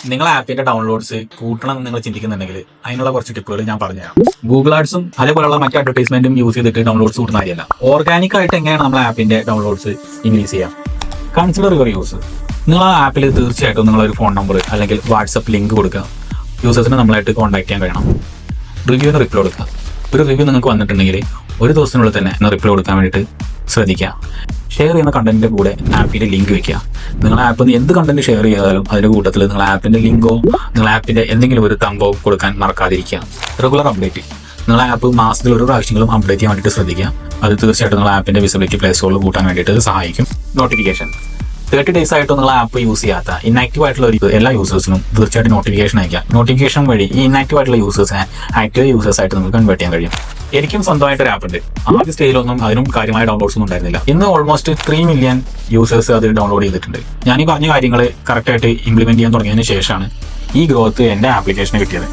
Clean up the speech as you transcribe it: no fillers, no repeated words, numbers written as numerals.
നിങ്ങളെ ആപ്പിന്റെ ഡൗൺലോഡ്സ് കൂട്ടണം എന്ന് നിങ്ങൾ ചിന്തിക്കുന്നുണ്ടെങ്കിൽ അതിനുള്ള കുറച്ച് ടിപ്പുകൾ ഞാൻ പറഞ്ഞുതരാം. ഗൂഗിൾ ആഡ്സും അതേപോലുള്ള മറ്റു അഡ്വർടൈസ്മെന്റും യൂസ് ചെയ്തിട്ട് ഡൗൺലോഡ്സ് കൂട്ടുന്ന കാര്യമല്ല. ഓർഗാനിക് ആയിട്ട് എങ്ങനെയാണ് നമ്മളെ ആപ്പിന്റെ ഡൗൺലോഡ്സ് ഇൻക്രീസ് ചെയ്യാം? Consider your use. നിങ്ങൾ ആ ആപ്പിൽ തീർച്ചയായിട്ടും നിങ്ങളൊരു ഫോൺ നമ്പർ അല്ലെങ്കിൽ വാട്സപ്പ് ലിങ്ക് കൊടുക്കുക. യൂസേഴ്സിനെ നമ്മളായിട്ട് കോൺടാക്ട് ചെയ്യാൻ കഴിയണം. റിവ്യൂവിന് റിപ്ലൈ കൊടുക്കുക. ഒരു റിവ്യൂ നിങ്ങൾക്ക് വന്നിട്ടുണ്ടെങ്കിൽ ഒരു ദിവസത്തിനുള്ളിൽ തന്നെ റിപ്ലൈ കൊടുക്കാൻ വേണ്ടിയിട്ട് ശ്രദ്ധിക്കുക. ഷെയർ ചെയ്യുന്ന കണ്ടന്റിന്റെ കൂടെ ആപ്പിന്റെ ലിങ്ക് വെക്കുക. നിങ്ങളുടെ ആപ്പിൽ നിന്ന് എന്ത് കണ്ടന്റ് ഷെയർ ചെയ്താലും അതിന്റെ കൂട്ടത്തിൽ നിങ്ങൾ ആപ്പിന്റെ ലിങ്കോ നിങ്ങൾ ആപ്പിന്റെ എന്തെങ്കിലും ഒരു തമ്പോ കൊടുക്കാൻ മറക്കാതിരിക്കുക. Regular update. നിങ്ങളെ ആപ്പ് മാസത്തിൽ ഒരു പ്രാവശ്യങ്ങളും അപ്ഡേറ്റ് ചെയ്യാൻ വേണ്ടിയിട്ട് ശ്രദ്ധിക്കുക. അത് തീർച്ചയായിട്ടും നിങ്ങളുടെ ആപ്പിന്റെ വിസിബിലിറ്റി പ്ലേ സ്റ്റോറിൽ കൂട്ടാൻ വേണ്ടിയിട്ട് സഹായിക്കും. നോട്ടിഫിക്കേഷൻ. 30 days ആയിട്ട് നിങ്ങൾ ആപ്പ് യൂസ് ചെയ്യാത്ത ഇൻആക്റ്റീവ് ആയിട്ടുള്ള എല്ലാ യൂസേഴ്സിനും തീർച്ചയായിട്ടും നോട്ടിഫിക്കേഷൻ അയക്കാം. നോട്ടിഫിക്കേഷൻ വഴി ഈ ഇൻആക്റ്റീവ് ആയിട്ടുള്ള യൂസേഴ്സിനെ ആക്റ്റീവ് യൂസേഴ്സ് ആയിട്ട് നമുക്ക് കൺവേർട്ട് ചെയ്യാൻ കഴിയും. എനിക്കും സ്വന്തമായിട്ട് ഒരു ആപ്പ് ഉണ്ട്. ആദ്യ സ്റ്റേജിലൊന്നും അതിനും കാര്യമായ ഡൗൺലോഡ്സ് ഒന്നും ഉണ്ടായിരുന്നില്ല. ഇന്ന് ഓൾമോസ്റ്റ് 3 million യൂസേഴ്സ് അത് ഡൗൺലോഡ് ചെയ്തിട്ടുണ്ട്. ഞാൻ ഈ പറഞ്ഞ കാര്യങ്ങൾ കറക്റ്റായിട്ട് ഇംപ്ലിമെന്റ് ചെയ്യാൻ തുടങ്ങിയതിന് ശേഷമാണ് ഈ ഗ്രോത്ത് എന്റെ ആപ്ലിക്കേഷന് കിട്ടിയത്.